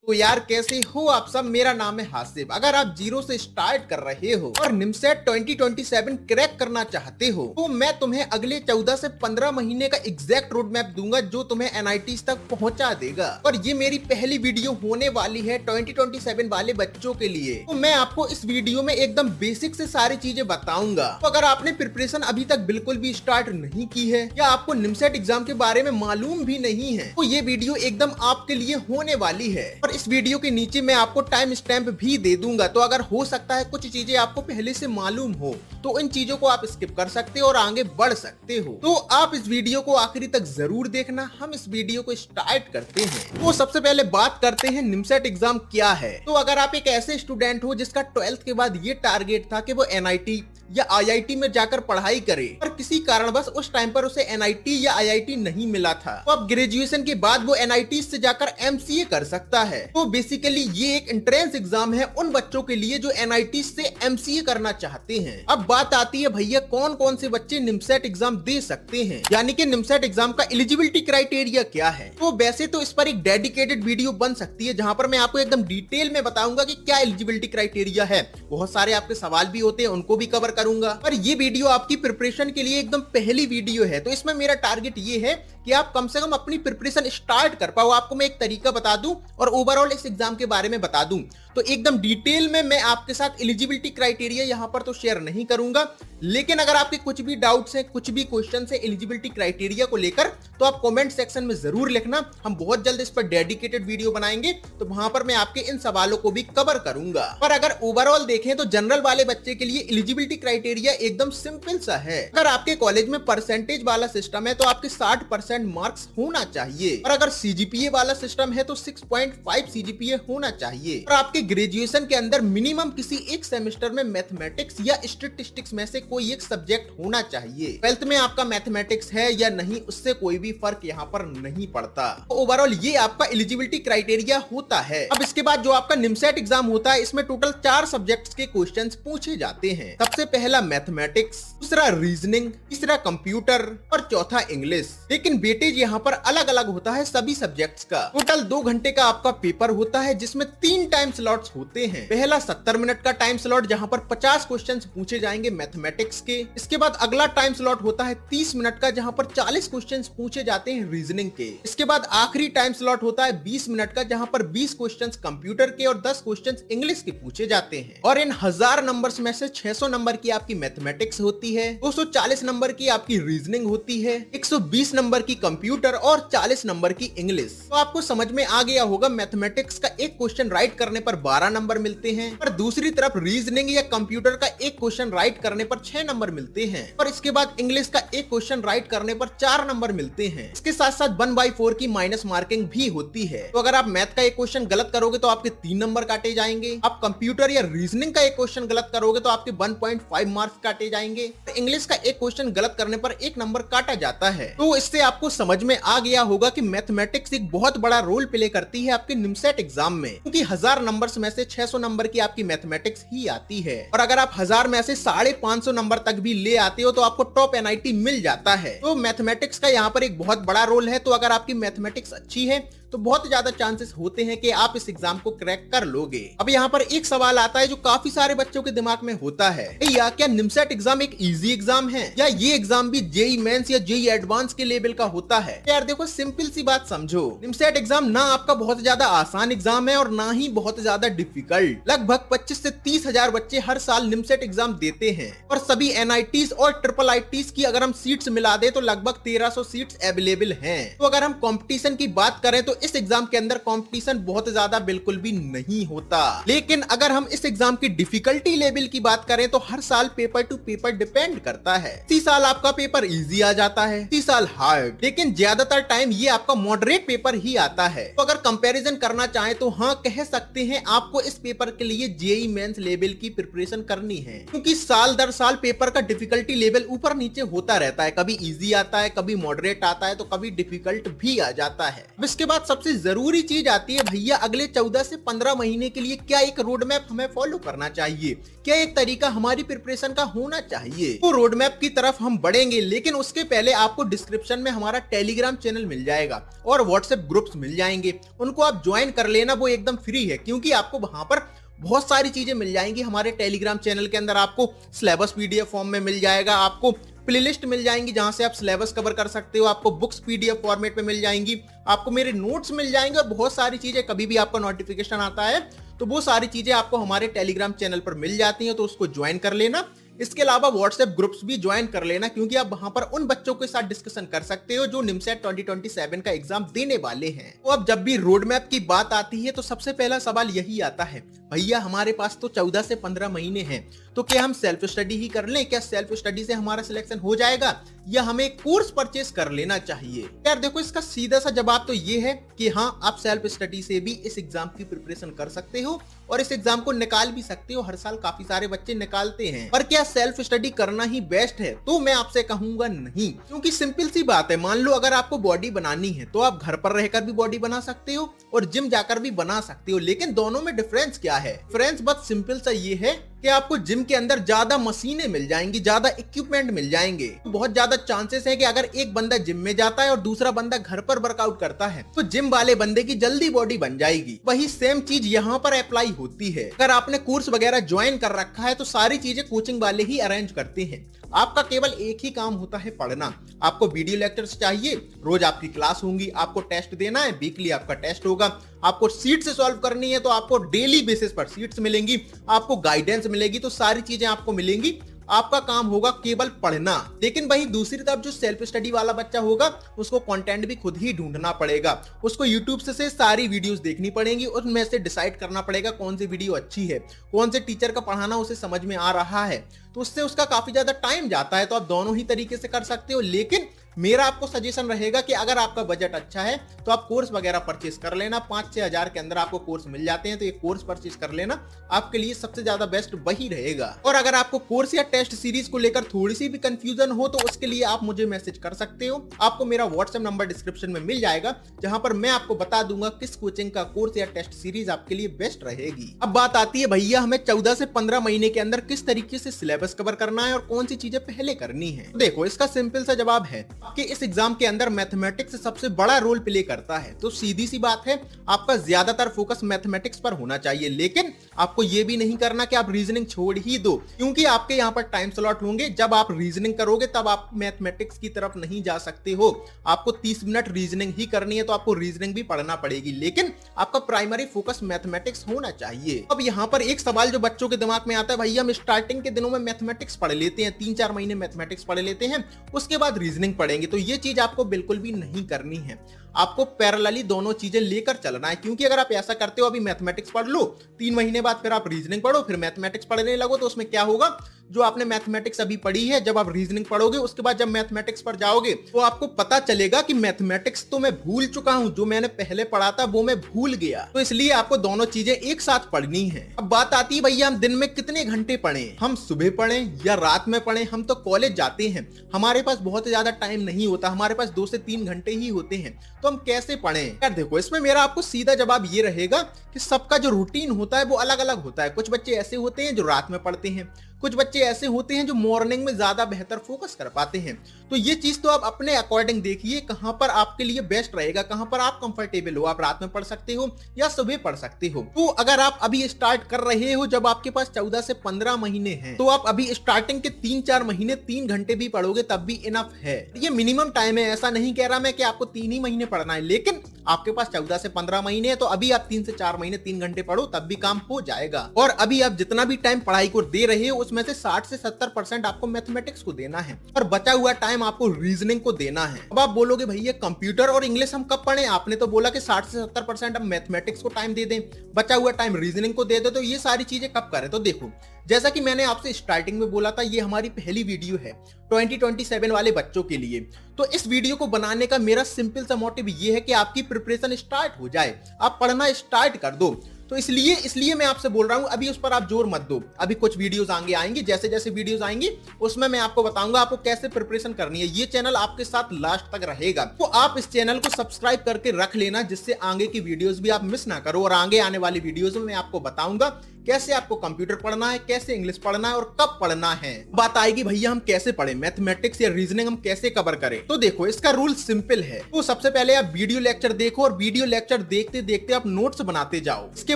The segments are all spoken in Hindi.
तो यार कैसे हो आप सब। मेरा नाम है हासिब। अगर आप जीरो से स्टार्ट कर रहे हो और निमसेट 2027 क्रैक करना चाहते हो तो मैं तुम्हें अगले 14 से 15 महीने का एग्जैक्ट रोड मैप दूंगा जो तुम्हें एनआईटीज तक पहुंचा देगा। और ये मेरी पहली वीडियो होने वाली है 2027 वाले बच्चों के लिए। तो मैं आपको इस वीडियो में एकदम बेसिक से सारी चीजें बताऊंगा। तो अगर आपने प्रिपरेशन अभी तक बिल्कुल भी स्टार्ट नहीं की है या आपको निमसेट एग्जाम के बारे में मालूम भी नहीं है तो ये वीडियो एकदम आपके लिए होने वाली है। और इस वीडियो के नीचे मैं आपको टाइम स्टैम्प भी दे दूंगा। तो अगर हो सकता है कुछ चीजें आपको पहले से मालूम हो तो इन चीजों को आप स्किप कर सकते हो और आगे बढ़ सकते हो। तो आप इस वीडियो को आखिरी तक जरूर देखना। हम इस वीडियो को स्टार्ट करते हैं। तो सबसे पहले बात करते हैं निमसेट एग्जाम क्या है। तो अगर आप एक ऐसे स्टूडेंट हो जिसका 12th के बाद ये टारगेट था कि वो एनआईटी या आईआईटी में जाकर पढ़ाई करे पर किसी कारणवश उस टाइम पर उसे एनआईटी या आईआईटी नहीं मिला था, तो अब ग्रेजुएशन के बाद वो एनआईटी से जाकर एमसीए कर सकता है। तो बेसिकली ये एक एंट्रेंस एग्जाम है उन बच्चों के लिए जो एनआईटी से एमसीए करना चाहते हैं। अब बात आती है भैया कौन कौन से बच्चे निमसेट एग्जाम दे सकते हैं, यानी कि निमसेट एग्जाम का एलिजिबिलिटी क्राइटेरिया क्या है। तो वैसे तो इस पर एक डेडिकेटेड वीडियो बन सकती है जहां पर मैं आपको एकदम डिटेल में बताऊंगा कि क्या एलिजिबिलिटी क्राइटेरिया है। बहुत सारे आपके सवाल भी होते हैं, उनको भी कवर करूंगा। पर ये वीडियो आपकी प्रिपरेशन के लिए एकदम पहली वीडियो है, तो इसमें मेरा टारगेट ये है कि आप कम से कम अपनी प्रिपरेशन स्टार्ट कर पाओ। आपको मैं एक तरीका बता दूं और ओवरऑल इस एग्जाम के बारे में बता दूं। तो एकदम डिटेल में मैं आपके साथ एलिजिबिलिटी क्राइटेरिया यहां पर तो शेयर नहीं करूंगा, लेकिन अगर आपके कुछ भी डाउट्स हैं, कुछ भी क्वेश्चन है एलिजिबिलिटी क्राइटेरिया को लेकर तो आप कमेंट सेक्शन में जरूर लिखना। हम बहुत जल्द इस पर डेडिकेटेड वीडियो बनाएंगे तो वहां पर मैं आपके इन सवालों को भी कवर करूंगा। पर अगर ओवरऑल देखें तो जनरल वाले बच्चे के लिए एलिजिबिलिटी क्राइटेरिया एकदम सिंपल सा है। अगर आपके कॉलेज में परसेंटेज वाला सिस्टम है तो आपके 60% मार्क्स होना चाहिए, और अगर सीजीपीए वाला सिस्टम है तो 6.5 सीजीपीए होना चाहिए, और आपके ग्रेजुएशन के अंदर मिनिमम किसी एक सेमेस्टर में मैथमेटिक्स या स्टैटिस्टिक्स में से कोई एक सब्जेक्ट होना चाहिए। 12th में आपका मैथमेटिक्स है या नहीं उससे कोई भी फर्क यहाँ पर नहीं पड़ता। तो ओवरऑल ये आपका एलिजिबिलिटी क्राइटेरिया होता है। अब इसके बाद जो आपका निमसेट एग्जाम होता है इसमें टोटल 4 सब्जेक्ट्स के क्वेश्चंस पूछे जाते हैं। सबसे पहला मैथमेटिक्स, दूसरा रीजनिंग, तीसरा कंप्यूटर और चौथा इंग्लिश। लेकिन वेटेज यहाँ पर अलग अलग होता है सभी सब्जेक्ट्स का। टोटल 2 घंटे का आपका पेपर होता है जिसमें 3 टाइम स्लॉट्स होते हैं। पहला 70 मिनट का टाइम स्लॉट जहां पर 50 क्वेश्चंस पूछे जाएंगे मैथमेटिक्स के। इसके बाद अगला टाइम स्लॉट होता है 30 मिनट का जहां पर 40 क्वेश्चंस पूछे जाते हैं रीजनिंग के। इसके बाद आखिरी टाइम स्लॉट होता है 20 मिनट का जहां पर 20 क्वेश्चंस कंप्यूटर के और 10 क्वेश्चंस इंग्लिश के पूछे जाते हैं। और इन 1000 नंबर्स में से 600 नंबर की आपकी मैथमेटिक्स होती है, 240 नंबर की आपकी रीजनिंग होती है, 120 नंबर की कंप्यूटर और 40 नंबर की इंग्लिश। तो आपको समझ में आ गया होगा मैथमेटिक्स का एक क्वेश्चन राइट करने पर 12 नंबर मिलते हैं, और दूसरी तरफ रीजनिंग या कंप्यूटर का एक क्वेश्चन राइट करने पर 6 नंबर मिलते हैं, और इसके बाद इंग्लिश का एक क्वेश्चन राइट करने पर 4 नंबर मिलते हैं। इसके साथ साथ 1/4 की माइनस मार्किंग भी होती है। तो अगर आप मैथ का एक क्वेश्चन गलत करोगे तो आपके 3 नंबर काटे जाएंगे। आप कंप्यूटर या रीजनिंग का एक क्वेश्चन गलत करोगे तो आपके 1.5 मार्क्स काटे जाएंगे। तो इंग्लिश का एक क्वेश्चन गलत करने पर 1 नंबर काटा जाता है। तो इससे आपको समझ में आ गया होगा कि मैथमेटिक्स एक बहुत बड़ा रोल प्ले करती है आपके निमसेट एग्जाम में, क्योंकि 1000 नंबर्स में से 600 नंबर की आपकी मैथमेटिक्स ही आती है। और अगर आप 1000 में से 550 नंबर तक भी ले आते हो तो आपको टॉप एनआईटी मिल जाता है। तो मैथमेटिक्स का यहाँ पर एक बहुत बड़ा रोल है। तो अगर आपकी मैथमेटिक्स अच्छी है तो बहुत ज्यादा चांसेस होते हैं कि आप इस एग्जाम को क्रैक कर लोगे। अब यहाँ पर एक सवाल आता है जो काफी सारे बच्चों के दिमाग में होता है, या क्या निमसेट एग्जाम एक इजी एग्जाम है या ये एग्जाम भी जेई मेंस या जेई एडवांस के लेवल का होता है। यार देखो सिंपल सी बात समझो, निमसेट एग्जाम ना आपका बहुत ज्यादा आसान एग्जाम है और ना ही बहुत ज्यादा डिफिकल्ट। लगभग 25 से 30 हजार बच्चे हर साल निमसेट एग्जाम देते हैं, और सभी एनआईटीज और ट्रिपल आईटीज की अगर हम सीट्स मिला दे तो लगभग 1300 सीट्स अवेलेबल हैं। तो अगर हम कंपटीशन की बात करें तो इस एग्जाम के अंदर कंपटीशन बहुत ज्यादा बिल्कुल भी नहीं होता। लेकिन अगर हम इस एग्जाम की डिफिकल्टी लेवल की बात करें तो हर साल पेपर टू पेपर डिपेंड करता है। इसी साल आपका पेपर इजी आ जाता है, इसी साल हार्ड, लेकिन ज्यादातर टाइम ये आपका मॉडरेट पेपर ही आता है। तो अगर कंपैरिजन करना चाहें तो हाँ कह सकते हैं आपको इस पेपर के लिए जेई मेंस लेवल की प्रिपरेशन करनी है, क्योंकि साल दर साल पेपर का डिफिकल्टी लेवल ऊपर नीचे होता रहता है। कभी इजी आता है, कभी मॉडरेट आता है, तो कभी डिफिकल्ट भी आ जाता है। इसके बाद सबसे जरूरी चीज आती है भैया, अगले 14 से 15 महीने के लिए क्या एक रोड मैप हमें फॉलो करना चाहिए, क्या एक तरीका हमारी प्रिपरेशन का होना चाहिए। तो रोड मैप की तरफ हम बढ़ेंगे, लेकिन उसके पहले आपको डिस्क्रिप्शन में हमारा टेलीग्राम चैनल मिल जाएगा और व्हाट्सएप ग्रुप्स मिल जाएंगे, उनको आप ज्वाइन कर लेना। वो एकदम फ्री है, क्योंकि आपको वहां पर बहुत सारी चीजें मिल जाएंगी। हमारे टेलीग्राम चैनल के अंदर आपको सिलेबस पीडीएफ फॉर्म में मिल जाएगा, आपको प्लेलिस्ट मिल जाएंगी जहां से आप सिलेबस कवर कर सकते हो, आपको बुक्स पीडीएफ फॉर्मेट में मिल जाएंगी, आपको मेरे नोट्स मिल जाएंगे और बहुत सारी चीजें। कभी भी आपका नोटिफिकेशन आता है तो वो सारी चीजें आपको हमारे टेलीग्राम चैनल पर मिल जाती हैं, तो उसको ज्वाइन कर लेना। इसके अलावा व्हाट्सएप ग्रुप्स भी ज्वाइन कर लेना, क्योंकि आप वहां पर उन बच्चों के साथ डिस्कशन कर सकते हो जो निमसेट 2027 का एग्जाम देने वाले हैं। तो अब जब भी रोड मैप की बात आती है तो सबसे पहला सवाल यही आता है, भैया हमारे पास तो 14 से 15 महीने हैं, तो क्या हम सेल्फ स्टडी ही कर लें? क्या सेल्फ स्टडी से हमारा सिलेक्शन हो जाएगा या हमें कोर्स परचेस कर लेना चाहिए? यार देखो, इसका सीधा सा जवाब तो ये है कि हाँ, आप सेल्फ स्टडी से भी इस एग्जाम की प्रिपरेशन कर सकते हो और इस एग्जाम को निकाल भी सकते हो। हर साल काफी सारे बच्चे निकालते हैं। पर क्या सेल्फ स्टडी करना ही बेस्ट है? तो मैं आपसे कहूंगा नहीं, क्योंकि सिंपल सी बात है, मान लो अगर आपको बॉडी बनानी है तो आप घर पर रहकर भी बॉडी बना सकते हो और जिम जाकर भी बना सकते हो। लेकिन दोनों में डिफरेंस क्या है? डिफरेंस बस सिंपल सा ये है कि आपको जिम के अंदर ज्यादा मशीनें मिल जाएंगी, ज्यादा इक्विपमेंट मिल जाएंगे। तो बहुत ज्यादा चांसेस है कि अगर एक बंदा जिम में जाता है और दूसरा बंदा घर पर वर्कआउट करता है तो जिम वाले बंदे की जल्दी बॉडी बन जाएगी। वही सेम चीज यहाँ पर अप्लाई होती है। अगर आपने कोर्स वगैरह ज्वाइन कर रखा है तो सारी चीजें कोचिंग वाले ही अरेंज करते हैं। आपका केवल एक ही काम होता है, पढ़ना। आपको वीडियो लेक्चर्स चाहिए, रोज आपकी क्लास होंगी, आपको टेस्ट देना है, वीकली आपका टेस्ट होगा, आपको सीट से सॉल्व करनी है तो आपको डेली बेसिस पर सीट्स मिलेंगी, आपको गाइडेंस मिलेगी, तो सारी चीजें आपको मिलेंगी। आपका काम होगा केवल पढ़ना। लेकिन वहीं दूसरी तरफ जो सेल्फ स्टडी वाला बच्चा होगा उसको कंटेंट भी खुद ही ढूंढना पड़ेगा। उसको यूट्यूब से सारी वीडियोस देखनी पड़ेंगी, उनमें से डिसाइड करना पड़ेगा कौन सी वीडियो अच्छी है, कौन से टीचर का पढ़ाना उसे समझ में आ रहा है, तो उससे उसका काफी ज्यादा टाइम जाता है। तो आप दोनों ही तरीके से कर सकते हो। लेकिन मेरा आपको सजेशन रहेगा कि अगर आपका बजट अच्छा है तो आप कोर्स वगैरह परचेस कर लेना। 5-6 हजार के अंदर आपको कोर्स मिल जाते हैं, तो ये कोर्स परचेस कर लेना, आपके लिए सबसे ज्यादा बेस्ट वही रहेगा। और अगर आपको कोर्स या टेस्ट सीरीज को लेकर थोड़ी सी भी कंफ्यूजन हो तो उसके लिए आप मुझे मैसेज कर सकते हो। आपको मेरा व्हाट्सएप नंबर डिस्क्रिप्शन में मिल जाएगा, जहां पर मैं आपको बता दूंगा किस कोचिंग का कोर्स या टेस्ट सीरीज आपके लिए बेस्ट रहेगी। अब बात आती है भैया, हमें 14 से 15 महीने के अंदर किस तरीके से सिलेबस कवर करना है और कौन सी चीजें पहले करनी है। देखो, इसका सिंपल सा जवाब है कि इस एग्जाम के अंदर मैथमेटिक्स सबसे बड़ा रोल प्ले करता है। तो सीधी सी बात है, आपका ज्यादातर फोकस मैथमेटिक्स पर होना चाहिए। लेकिन आपको यह भी नहीं करना कि आप रीजनिंग छोड़ ही दो, क्योंकि आपके यहाँ पर टाइम स्लॉट होंगे। जब आप रीजनिंग करोगे तब आप मैथमेटिक्स की तरफ नहीं जा सकते हो। आपको 30 मिनट रीजनिंग ही करनी है, तो आपको रीजनिंग भी पढ़ना पड़ेगी। लेकिन आपका प्राइमरी फोकस मैथमेटिक्स होना चाहिए। अब यहाँ पर एक सवाल जो बच्चों के दिमाग में आता है, भैया हम स्टार्टिंग के दिनों में मैथमेटिक्स पढ़ लेते हैं, 3-4 महीने मैथमेटिक्स पढ़ लेते हैं, उसके बाद रीजनिंग पढ़ेंगे। तो ये चीज आपको बिल्कुल भी नहीं करनी है। आपको पैरेलली दोनों चीजें लेकर चलना है, क्योंकि अगर आप ऐसा करते हो, अभी मैथमेटिक्स पढ़ लो, 3 महीने बाद फिर आप रीजनिंग पढ़ो, फिर मैथमेटिक्स पढ़ने लगो, तो उसमें क्या होगा, जो आपने मैथमेटिक्स अभी पढ़ी है, जब आप रीजनिंग पढ़ोगे उसके बाद जब मैथमेटिक्स पर जाओगे तो आपको पता चलेगा कि मैथमेटिक्स तो मैं भूल चुका हूं, जो मैंने पहले पढ़ा था वो मैं भूल गया। तो इसलिए आपको दोनों चीजें एक साथ पढ़नी है। अब बात आती है भैया, हम दिन में कितने घंटे पढ़ें? हम सुबह पढ़ें या रात में पढ़ें? हम तो कॉलेज जाते हैं, हमारे पास बहुत ज्यादा टाइम नहीं होता, हमारे पास 2 से 3 घंटे ही होते हैं, तो हम कैसे पढ़ें? यार देखो, इसमें मेरा आपको सीधा जवाब ये रहेगा कि सबका जो रूटीन होता है वो अलग अलग होता है। कुछ बच्चे ऐसे होते हैं जो रात में पढ़ते हैं, कुछ बच्चे ऐसे होते हैं जो मॉर्निंग में ज्यादा बेहतर फोकस कर पाते हैं। तो ये चीज तो आप अपने अकॉर्डिंग देखिए कहां पर आपके लिए बेस्ट रहेगा, कहां पर आप कंफर्टेबल हो। आप रात में पढ़ सकते हो या सुबह पढ़ सकते हो। तो अगर आप अभी स्टार्ट कर रहे हो, जब आपके पास 14 से 15 महीने हैं, तो आप अभी स्टार्टिंग के 3-4 महीने 3 घंटे भी पढ़ोगे तब भी इनफ है। ये मिनिमम टाइम है, ऐसा नहीं कह रहा मैं कि आपको 3 ही महीने पढ़ना है, लेकिन आपके पास 14 से 15 महीने है, तो अभी आप 3 से 4 महीने 3 घंटे पढ़ो, तब भी काम हो जाएगा। और अभी आप जितना भी टाइम पढ़ाई को दे रहे हो उसमें से 60 से 70% आपको मैथमेटिक्स को देना है और बचा हुआ टाइम आपको रीजनिंग को देना है। अब आप बोलोगे भैया कंप्यूटर और इंग्लिश हम कब पढ़ें? आपने तो बोला कि 60 से 70% हम मैथमेटिक्स को टाइम दे दें, बचा हुआ टाइम रीजनिंग को दे दे, तो ये सारी चीजें कब करें? तो देखो, जैसा कि मैंने आपसे स्टार्टिंग में बोला था, ये हमारी पहली वीडियो है 2027 वाले बच्चों के लिए। तो इस वीडियो को बनाने का मेरा सिंपल सा मोटिव ये है कि आपकी प्रिपरेशन स्टार्ट हो जाए, आप पढ़ना स्टार्ट कर दो। तो इसलिए मैं आपसे बोल रहा हूं अभी उस पर आप जोर मत दो। अभी कुछ वीडियोस आगे आएंगी, जैसे जैसे वीडियोस आएंगी उसमें मैं आपको बताऊंगा आपको कैसे प्रिपरेशन करनी है। ये चैनल आपके साथ लास्ट तक रहेगा, तो आप इस चैनल को सब्सक्राइब करके रख लेना, जिससे आगे की वीडियोस भी आप मिस ना करो। और आगे आने वाली वीडियोस में मैं आपको बताऊंगा कैसे आपको कंप्यूटर पढ़ना है, कैसे इंग्लिश पढ़ना है और कब पढ़ना है। बात आएगी भैया हम कैसे पढ़ें, मैथमेटिक्स या रीजनिंग हम कैसे कवर करें। तो देखो इसका रूल सिंपल है। तो सबसे पहले आप वीडियो लेक्चर देखो और वीडियो लेक्चर देखते देखते आप नोट्स बनाते जाओ। इसके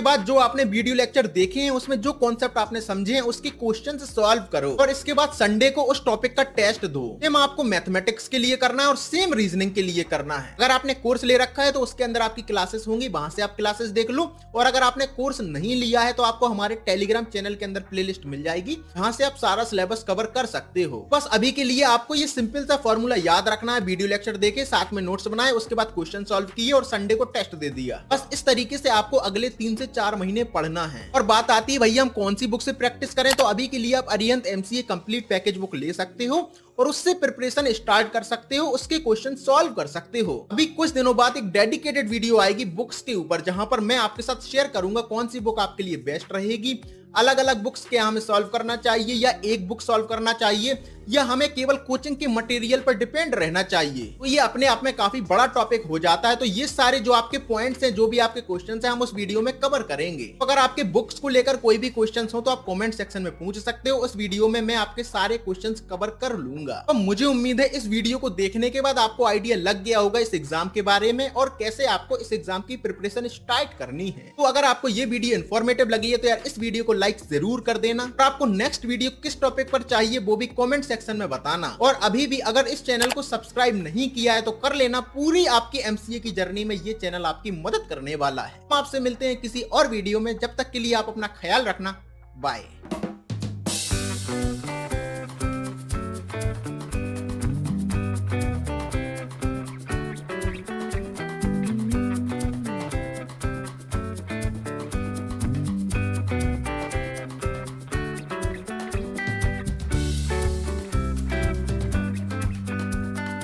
बाद जो आपने वीडियो लेक्चर देखे हैं उसमें जो कॉन्सेप्ट आपने समझे हैं उसके क्वेश्चन सॉल्व करो। और इसके बाद संडे को उस टॉपिक का टेस्ट दो। सेम आपको मैथमेटिक्स के लिए करना है और सेम रीजनिंग के लिए करना है। अगर आपने कोर्स ले रखा है तो उसके अंदर आपकी क्लासेस होंगी, वहां से आप क्लासेस देख लो। और अगर आपने कोर्स नहीं लिया है तो आपको हमारे टेलीग्राम चैनल के अंदर प्लेलिस्ट मिल जाएगी, जहां से आप सारा सिलेबस कवर कर सकते हो। बस अभी के लिए आपको ये सिंपल सा फॉर्मूला याद रखना है, वीडियो लेक्चर देखे, साथ में नोट्स बनाए, उसके बाद क्वेश्चन सॉल्व किए और संडे को टेस्ट दे दिया। बस इस तरीके से आपको अगले 3 से 4 महीने पढ़ना है। और बात आती है भैया हम कौन सी बुक से प्रैक्टिस करें, तो अभी के लिए आप Arihant MCA complete package book ले सकते हो और उससे प्रिपरेशन स्टार्ट कर सकते हो, उसके क्वेश्चन सॉल्व कर सकते हो। अभी कुछ दिनों बाद एक डेडिकेटेड वीडियो आएगी बुक्स के ऊपर, जहां पर मैं आपके साथ शेयर करूंगा कौन सी बुक आपके लिए बेस्ट रहेगी। अलग अलग बुक्स क्या हमें सॉल्व करना चाहिए, या एक बुक सॉल्व करना चाहिए, या हमें केवल कोचिंग के मटेरियल पर डिपेंड रहना चाहिए। तो ये अपने आप में काफी बड़ा टॉपिक हो जाता है। तो ये सारे जो आपके पॉइंट्स हैं, जो भी आपके क्वेश्चंस हैं, हम उस वीडियो में कवर करेंगे। तो अगर आपके बुक्स को लेकर कोई भी क्वेश्चंस हो तो आप कमेंट सेक्शन में पूछ सकते हो। उस वीडियो में मैं आपके सारे क्वेश्चंस कवर कर लूंगा। तो मुझे उम्मीद है इस वीडियो को देखने के बाद आपको आइडिया लग गया होगा इस एग्जाम के बारे में और कैसे आपको इस एग्जाम की प्रिपरेशन स्टार्ट करनी है। तो अगर आपको ये वीडियो इन्फॉर्मेटिव लगी है तो यार इस वीडियो को लाइक जरूर कर देना। और आपको नेक्स्ट वीडियो किस टॉपिक पर चाहिए वो भी कमेंट सेक्शन में बताना। और अभी भी अगर इस चैनल को सब्सक्राइब नहीं किया है तो कर लेना। पूरी आपकी एमसीए की जर्नी में ये चैनल आपकी मदद करने वाला है। हम आपसे मिलते हैं किसी और वीडियो में, जब तक के लिए आप अपना ख्याल रखना। बाय।